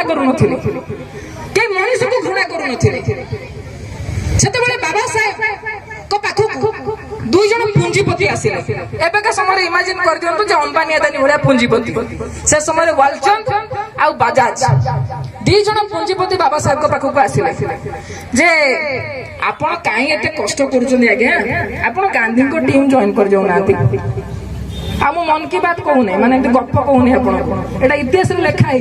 करू नथिले के मनुष्य को घृणा करू नथिले सेतेबेले बाबा साहेब को पाखु दुई जन पूंजीपति आसिले एबेका समय इमेजिन कर दियंतु जे अंबानी अदानी भलिया पूंजीपति से समय वालचंद आ बजाज दी जन पूंजीपति बाबा साहेब को पाखु आसिले जे आपण काई एते कष्ट करूछन आज्ञा आपण गांधी को टीम जॉइन कर जाउ नाती आ मो मन की बात कहू नै माने गप कहू नै आपण एटा इतिहास रे लिखा है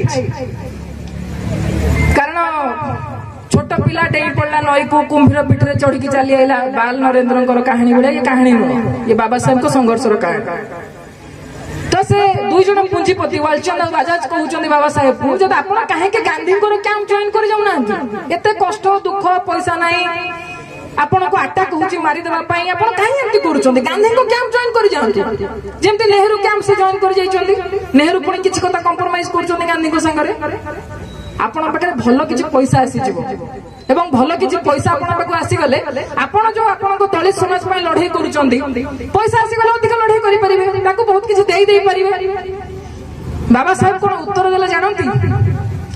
कारण छोट पिला डेई पड़ला नई को कुंभीर पीठरे चढ़ी की चली आइला बाल नरेंद्र कहानी भले ये कहानी नुह ये बाबा साहेब को संघर्ष कहानी तो से दुई जन पूंजीपति वालचंद और बजाज कहउचंदी बाबा साहेब को जब आपण काहे के गांधी को कैंप जॉइन कर जाउ ना एते कष्ट दुख पैसा नाही आपण को अटैक होची मारी देबा पई आपण काहे एंती करूचंदी गांधी को कैंप जॉइन कर जांती जेमते नेहरू कैंप से जॉइन कर जाइचंदी नेहरू पुणी किछि कथा कंप्रोमाइज करचंदी गांधी को संगरे आपण पाखे भल किछि पैसा आसी जिवो एवं भल किछि पैसा आपण पाखु आसी गले आपण जो आपण को दलित समाज पई लढाई करूचंदी पैसा आसी गले अधिक लढाई करि परिबे ताको बहुत किछि देई देई परिबे बाबा साहेब कोन उत्तर देले जानंती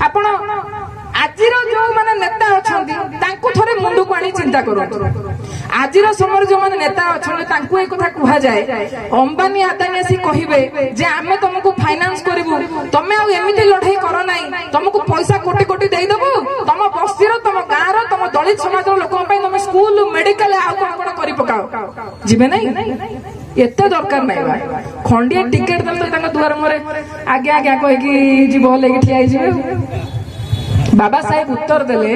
आपण आजिर जो माने नेता अछंती तांको थोरे मुंडू को आनी चिंता करो आजिर समय जो माने नेता अछंती तांको ए कथा कुहा जाए अंबानी अदानी आसी कहिबे जे आमे तुमको फाइनांस करिवु तमे आ एमिति लढाई करो नाही तुमको पैसा कोटी कोटी देई देबो तम बस्तीर तम गाँर तम दलित समाज लोक पई तमे स्कूल मेडिकल आ कोन कोन करि पकाओ जिबे नाही एते दरकार नाही बा खंडिया टिकट दम तो तांको दुआर मोरे आगे आगे कहि कि जीवो लेके ठिया जिबे बाबा साहेब उत्तर देले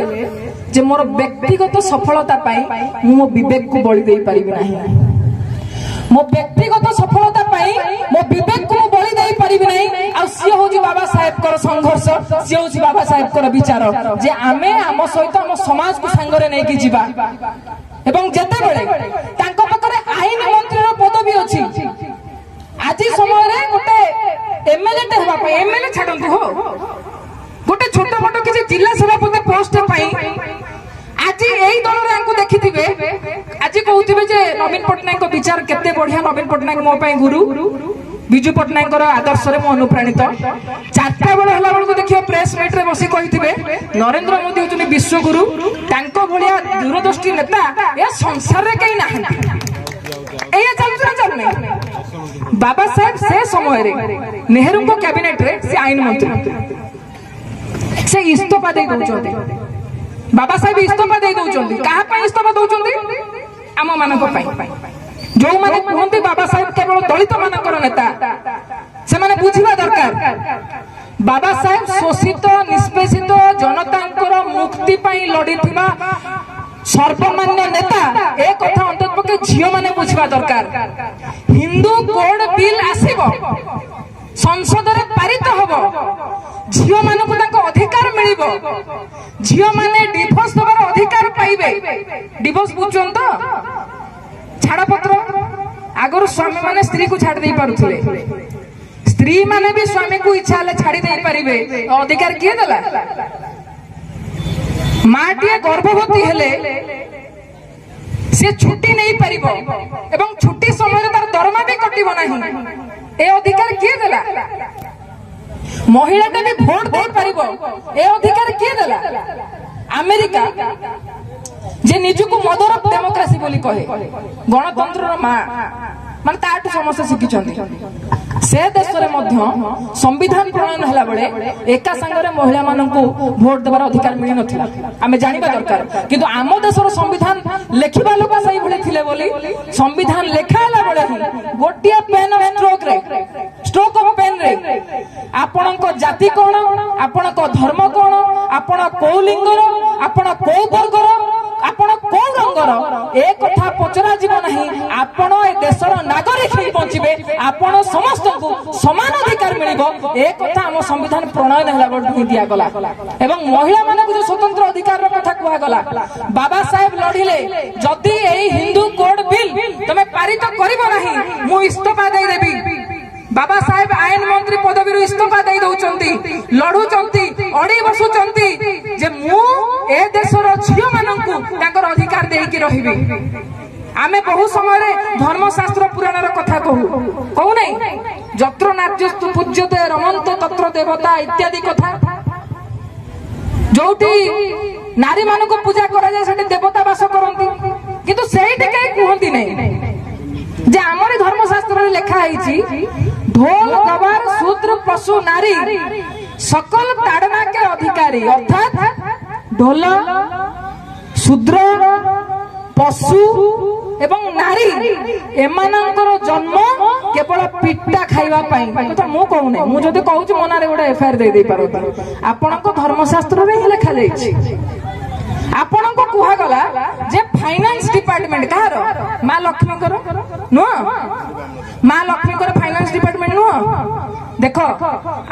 जे मोर व्यक्तिगत सफलता पाई मो विवेक को बलि देई परिबे नाही मो व्यक्तिगत सफलता पाई मो विवेक को बलि देई परिबे नाही आ सी होजी बाबा साहेब कर संघर्ष सी होजी बाबा साहेब कर विचार जे आमे आम सहित आम समाज को संगरे नै कि जीवा एवं जते बेले तांको पकरे आईन मंत्री रो पदवी अछि आजि समय रे गोटे एमएलए ते होबा पई एमएलए छाडंतु हो गोटे छोट मोट किसी जिला सभापति पोस्ट आज यही दल रे देखिथिबे आज कहउथिबे जे नवीन पटनायक को विचार केते बढ़िया नवीन पटनायक मो पई गुरु बिजू पटनायक आदर्श रे मो अनुप्राणित चारटा बेला हला बेल को देखियो प्रेस मीट रे बसी कहिथिबे नरेंद्र मोदी होचनी विश्व गुरु तांको भलिया दूरदृष्टि नेता ए संसार रे कहीं नाही ए चलने बाबा साहेब से समय रे नेहरू को कैबिनेट रे से आईन मंत्री से इस्तफा दे दउचंदी बाबा साहेब इस्तफा दे दउचंदी कहा पई इस्तफा दउचंदी आम मानक पई जो माने कहंती बाबा साहेब केवल दलित मानकर नेता से माने बुझिबा दरकार बाबा साहेब शोषित निष्पेषित जनतांकर मुक्ति पई लड़ीथिबा सर्वमान्य नेता ए कथा अंततपके झियो माने बुझिबा दरकार हिंदू कोड बिल आसीबो संसद रे पारित होबो झियो मानकु ताको अधिकार मिलिबो झियो माने डिवोर्स दबार अधिकार पाइबे डिवोर्स बुझुन तो छाड़ा पत्र आगर स्वामी माने स्त्री को छाड़ दे पारुथिले स्त्री माने भी स्वामी को इच्छा ले छाड़ी दे परिबे अधिकार किए देला माटिए गर्भवती हेले से छुट्टी नहीं परिबो एवं छुट्टी समय तार दरमा भी कटिबो नाही ए अधिकार किए देला महिला भी भोट दे पारिबो ए अधिकार किए देला अमेरिका जे निजको मदर ऑफ डेमोक्रेसी बोली कहे गणतंत्र रो मां माने ताटू समस्त शिखिचंदी से देश रे मध्य संविधान प्रणयन हला बळे एका संगरे महिला माननकु भोट देबार अधिकार मिलि नथिला आमे जानिबा दरकार किंतु आम देशर संविधान लेखिबा लोक सही भले थिले बोली संविधान लेखा हला बळे गोटिया pen of stroke of pen रे आपणक जाति कोन आपणक धर्म कोन आपण को लिंगर आपण को वर्गर आपण को रंगर ए कथा पचरा जीव नाही आपण ए देशर नागरिक ही पहुंचबे आपण समस्त को समान अधिकार मिलिबो ए कथा हम संविधान प्रणयन हला बड दिया गला एवं महिला माने जो स्वतंत्र अधिकार रो कथा कुआ गला बाबा साहेब लढिले जदी एई हिंदू कोड बिल तमे पारित करिवो नाही मु इस्तफा दे देबी बाबा साहेब आईन मंत्री पदवी इस्तफा दे दउचंती लढुचंती अडी बसुचंती जे मु ए देशर झियो माननकु ताकर अधिकार देई कि रहिबी आमे बहु समय रे धर्मशास्त्र पुराण रो कथा कहू नै जत्र नार्यस्तु पूज्यते रमन्ते तत्र देवता इत्यादि कथा जोटी नारी मान को पूजा करा जाए सेठी देवता वास करती किंतु सेठी कहीं कहती नहीं जे आमरी धर्मशास्त्र लिखा है ढोल गवार शूद्र पशु नारी सकल ताड़ना के अधिकारी अर्थात ढोल शूद्र पशु एवं नारी एमानंकर जन्म केवल पिट्टा खाइबा पाई तो मु कहूने मु जदि कहूची मो नारे गोटे एफआईआर दे पारती आपणको धर्मशास्त्र रे लिखा जाइछि आपणको कुहा गला जे फाइनेंस डिपार्टमेंट कहार मां लक्ष्मी कर नो मां लक्ष्मी कर फाइनेंस डिपार्टमेंट नो देखो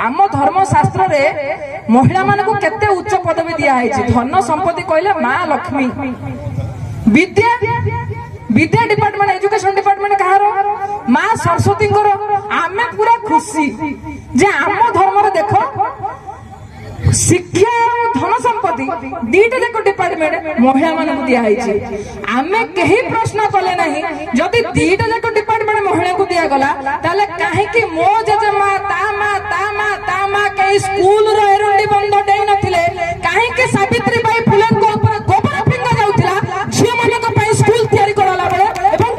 आम धर्मशास्त्र रे महिला मान को केते उच्च पदवी दिया है धन संपत्ति कहले मां लक्ष्मी विद्या विद्या डिपार्टमेंट एजुकेशन डिपार्टमेंट कहार मां सरस्वती आमे पूरा खुशी जे आम धर्म देखो शिक्षा धन संपत्ति दीटा जाक डिपार्टमेंट महिला मान को दिया आमे कहीं प्रश्न कले नहीं जदि दीटा जाक डिपार्टमेंट महिला को दिया गला ताले काहे कि मो जेजेमा ता मां कहीं स्कूल रो एरुंडी बंद देई नथिले काहे कि सावित्री बाई फुले को ऊपर गोबर फिंगा जाउतिला झियो माने को पई स्कूल तैयारी करला बळे एवं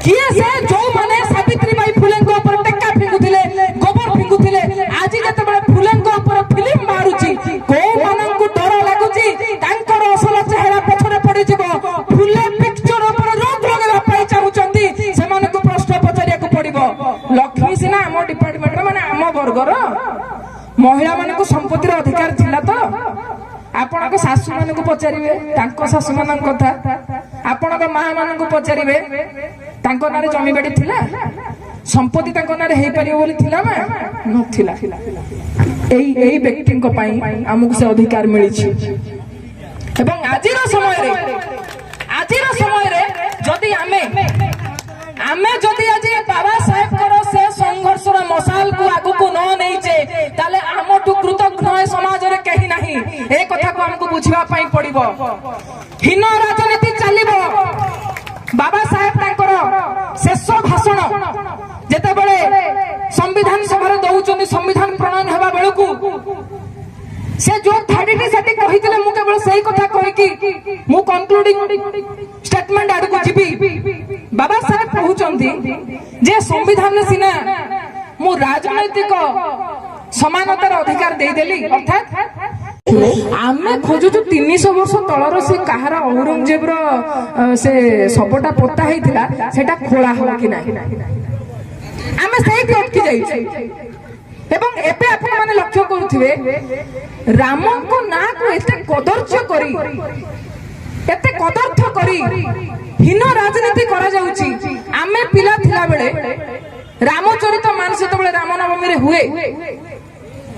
किए से जो माने सावित्री बाई फुले को ऊपर टेक्का फिंगुथिले गोबर फिंगुथिले आज जते बळे फुले को ऊपर फिल्म मारुची को मानन को डर लागुची तांकर असल चेहरा पछरे पड़ी जिवो फुले पिक्चर ऊपर रोक लगेबा पई चाहुचंती से माने को प्रश्न पचारिया को पड़िबो लक्ष्मी सिना हम डिपार्टमेंट माने हम वर्गर महिला मान को संपत्तिर अधिकार थिला तो आपण को सासू मान को पचारिबे तांको सासू मान कथा आपण को मां मान को पचारिबे तांको नारे जमी बाड़ी थिला संपत्ति तांको नारे हेई परियो बोली थिला मा नथिला एई व्यक्ति को पई हमकु से अधिकार मिली छी एवं आजिर समय रे जदी आमे जदि आज बाबा साहेब करो से संघर्ष मशाल को आगु को न नहींचे ताले आमठु कृतज्ञ समाज रे कहीं नहीं ए कथा को हमको बुझिबा पई पड़िबो हीन राजनीति चलिबो बाबा साहेब तांकर शेष भाषण जेते बेले संविधान सभा रे दउचोनी संविधान प्रणयन हेबा बेलकु से जो थाडीटी सेटी कहितले मु केवल सही कथा कहि कि मु कंक्लूडिंग स्टेटमेंट आडु को जिबी बाबा साहेब कहउचंती जे संविधान सिना मु राजनैतिक समानतार अधिकार दे देली अर्थात आमे खोजु 300 वर्ष तळर से कहार औरंगजेब रो से सबटा पोता हेतिला सेटा खोला हो कि नाही आमे सही अटकी जाई एवं एबे आपण माने लक्ष्य करूथिबे राम को ना को एते कदर्य करी एते कदर्थ करी हीन राजनीति करा जाउची आमे पिला थिला बेले रामचरित मानस तबले रामनवमी रे हुए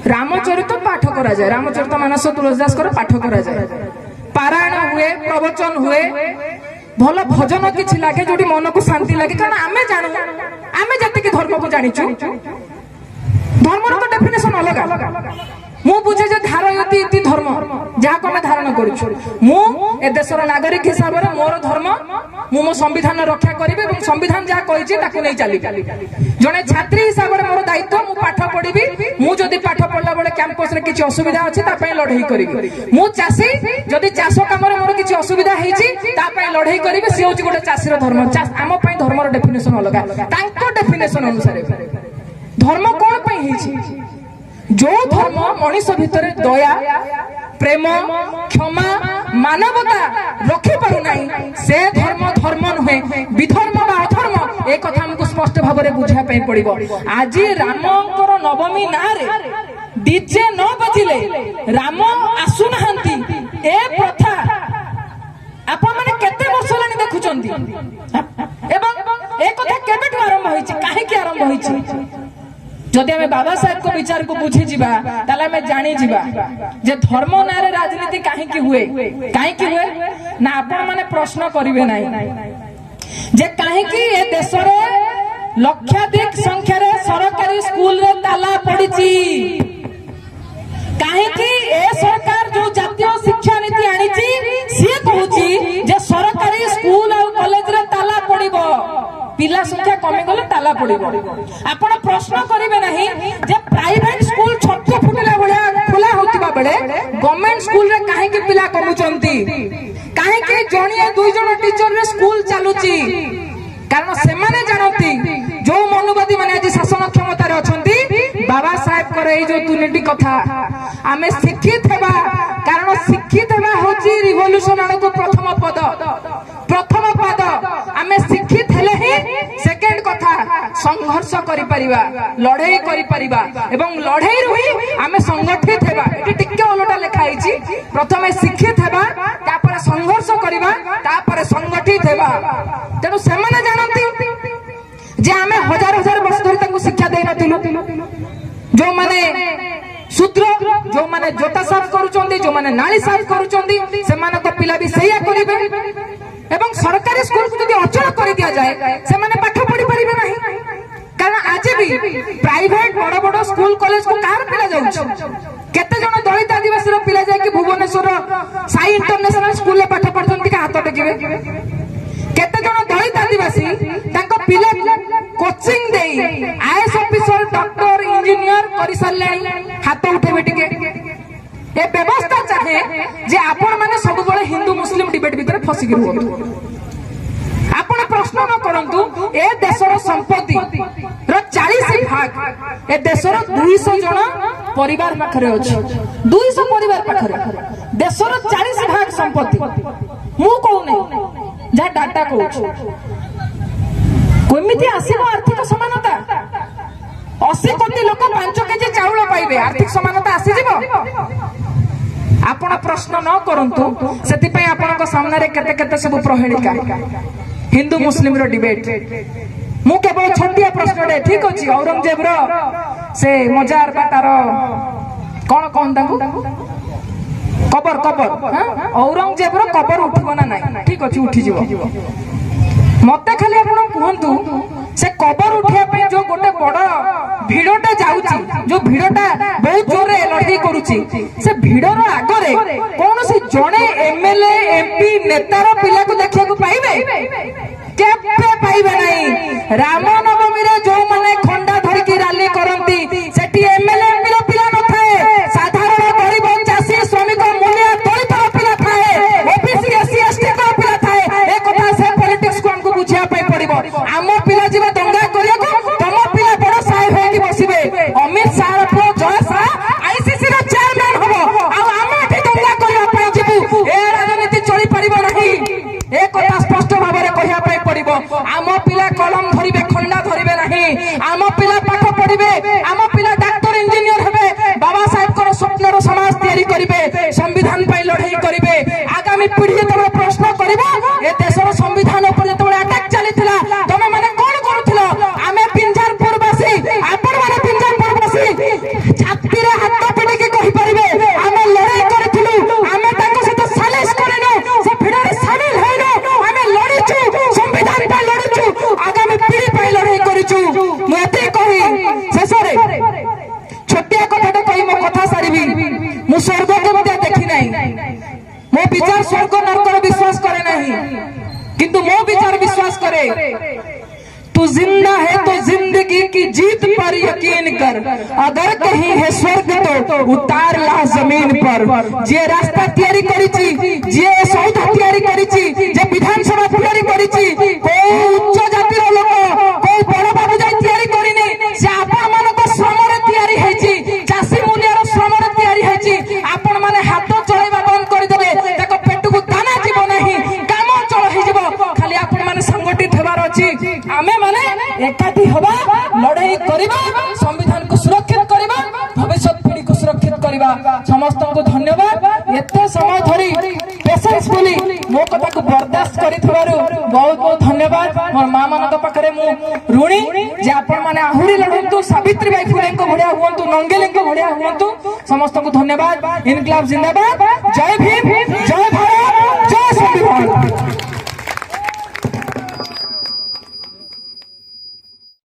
रामचरित पाठ करा जाए रामचरित मानस तुलसीदास कर पाठ करा जाए पारायण हुए प्रवचन हुए भल भजन किछि लागे जोडी मन को शांति लागे कारण आमे जानू आमे जते कि धर्म को जानिचु धर्म तो डेफिनेशन अलग मु बुझे जे धारयति इति धर्म जहा को मैं धारण करू मु ए देशर नागरिक हिसाब रे मोर धर्म मु मो संविधान रक्षा करिबे एवं संविधान जहा कहिछि ताकू नै चली जने छात्री हिसाब रे मोर दायित्व मु पाठ पढिबी मु जदी पाठ पढला बेले कैंपस रे किछि असुविधा अछि ता पय लढई करिबी मु चासी जदी चासो काम रे मोर किछि असुविधा हेछि ता पय लढई करिबे से होछि गोटे चासी रो धर्म आम पय धर्म रो डेफिनेशन अलग तांको डेफिनेशन अनुसार धर्म कोन पय हेछि जो धर्म मनुष्य भितर दया प्रेम क्षमा मानवता रखि पारु नाही से धर्म नुहे विधर्म बा अधर्म एक कथा हमको स्पष्ट भाव में बुझा पे पड़िबो आज रामकर नवमी ना रे डीजे न बजिले राम आसु नहंती ए प्रथा आपण माने केते वर्ष लानी देखुचंती एवं ए कथा केबेटु आरंभ होईची काहे कि आरंभ होईची जदि हमें बाबा साहेब को विचार को बुझी जीवा ताले हमें जानी जीवा जे धर्म नारे राजनीति काहे हुए ना आपण माने प्रश्न करिवे नाही जे काहे कि ए देश रे लक्षाधिक संख्या रे सरकारी स्कूल रे ताला पड़ीची काहे कि ए सरकार जो जातीय शिक्षा नीति आनीची से कहूची जे सरकारी स्कूल और कॉलेज रे ताला पड़िबो पिला संख्या कमी गले ताला पड़िबो आपण प्रश्न करिवे नाही जे प्राइवेट स्कूल छत्तो फुटला भलिया खुला होतिबा बेले गवर्नमेंट स्कूल रे काहे के पिला कमुचंती काहे के जणिए दुई जण टीचर रे स्कूल चालुची कारण से माने जानती जो मनुवादी माने आज शासन क्षमता रे अछंती बाबा साहेब करे ए जो दुनिटी कथा आमे शिक्षित हेबा कारण शिक्षित हेबा होची रिवोल्यूशन आनको प्रथम पद आमे शिक्षित हेले ही सेकंड कथा संघर्ष करि परिबा लड़ाई करि परिबा एवं लड़ाई रही आमे संगठित हेबा एटी टिके ओलटा लेखा आइची प्रथमे शिक्षित हेबा तापर संघर्ष करिबा तापर संगठित हेबा तेनु से माने जानती जे आमे हजार हजार वर्ष धरि तांको शिक्षा देइ नथिलु जो माने सूत्र जो माने जोता साफ करूचंदी जो माने नाली साफ करूचंदी से माने तो पिला भी सैया करिवे एवं सरकारी स्कूल को यदि अचल कर दिया जाए से माने पाठ पढ़ी परिबे नहीं कारण आज भी प्राइवेट बड़ बड़ स्कूल कॉलेज को कार पिला जाउछ केते जण दलित आदिवासी रो पिला जाय कि भुवनेश्वर साई इंटरनेशनल स्कूल ले पाठ पढ़थंती का हाथ टेकिवे केते जण दलित आदिवासी तांको पिला कोचिंग देई आईएएस ऑफिसर डॉक्टर इंजीनियर करि सरले हाथ उठेबे टिके ए व्यवस्था चाहे जे आपण माने सब बळे हिंदू मुस्लिम डिबेट भीतर फसी गिरु आपण प्रश्न न करंतु ए देशर संपत्ति रो 40 भाग ए देशर 200 जण परिवार पाखरे अछि 200 परिवार पाखरे देशर 40 भाग संपत्ति मु कहू नै जा डाटा कहू कोमिति आसीबो आर्थिक समानता 80 कोटी लोक 5 केजी चाउल पाइबे आर्थिक समानता आसी जिवो आपण प्रश्न न करंतु सेति पय आपनक सामने रे केते केते सब प्रहेलिका हिंदू मुस्लिम रो डिबेट मु केवल छोटिया प्रश्न रे ठीक अछि औरंगजेब रो से मजार बा तारो कोन कोन तांगु कबर हां औरंगजेब रो कबर उठबो ना नाही ठीक अछि उठी जिवो मते खाली आपण कहंतु से कबर उठिया पे जो गोटे बड़ भिड़टा जाउची जो भिड़टा बहुत जोरे लड़ाई करूची से भिड़र आगरे कौन सी जणे एमएलए एमपी नेतार पिला को देखिया को पाइबे केपे पाइबे नहीं रामनवमी रे जो माने खंडा धरि की रैली करंती सेठी एमएलए एमपी रो पिला न थाए साधारण गरीब चासी श्रमिक मूल्य दलित रो पिला थाए ओबीसी एससी एसटी रो पिला थाए ए कथा से पॉलिटिक्स को हमको बुझिया पाई पड़िबो आमो पिला जीवा दंगा करिया को तम पिला बड़ साहेब होई बसिबे अमित शाह रो जय शाह आईसीसी रो चेयरमैन हबो आ आमे एठी दंगा करिया पाई जीबू ए राजनीति चली परिबो नाही ए कथा स्पष्ट भाबरे कहिया पाई पड़िबो आम पिला कलम धरिबे खंडा धरिबे नाही आम पिला पाठ पढ़िबे आम पिला डॉक्टर इंजीनियर हेबे बाबा साहेब को स्वप्न रो समाज तैयारी करिबे संविधान पाई लड़ाई करिबे आगामी पीढ़ी जतबे प्रश्न करिबो ए देशर संविधान ऊपर जतबे अटैक चलीथिला तमे माने कोन करूथिलो आमे पिंजारपुर बासी आपण माने पिंजारपुर बासी छाती रे हाथ पिटी के कहि परिबे आमे लड़ाई करथिलु आमे ताको सहित सालिश करिनो से भिड़रे शामिल होइनो आमे लड़िछु संविधान पाई लड़िछु आगामी पीढ़ी पाई लड़ाई करिछु मते कहि शेषरे छोटिया कथाटा कहि मो कथा सारिबी मु स्वर्ग देवता देखि नाही मो विचार स्वर्ग नरक विश्वास करे नहीं किंतु मो विचार विश्वास करे तू जिंदा है तो जिंदगी की जीत पर यकीन कर अगर कहीं है स्वर्ग तो उतार ला जमीन पर जे रास्ता तैयारी करिछि जे सौध तैयारी करिछि जे विधानसभा तैयारी करिछि को उच्च जातिर लोक को बड़ बाबू जाय तैयारी करिने से आपण मानको श्रम रे तैयारी हेछि चासी मूल्य रो श्रम रे तैयारी हेछि आपण माने हाथ चलाइबा बंद कर देबे ताको पेट को दाना जीव नाही काम चल हे जीव खाली आपण माने संगठित हेबार अछि आमे माने एकाठी होबा लड़ाई करिबा संविधान को सुरक्षित करिबा भविष्य पीढ़ी को सुरक्षित करिबा समस्त को धन्यवाद एते समय धरी पेशेंस बोली मो कथा को बर्दाश्त करिथबारु बहुत बहुत धन्यवाद मोर मां मानक पाखरे मु ऋणी जे आपण माने आहुरी लढंतु सावित्री बाई फुले को भड़िया हुंतु नंगेले को भड़िया हुंतु समस्त को धन्यवाद इनकलाब जिंदाबाद जय भीम जय भारत जय संविधान।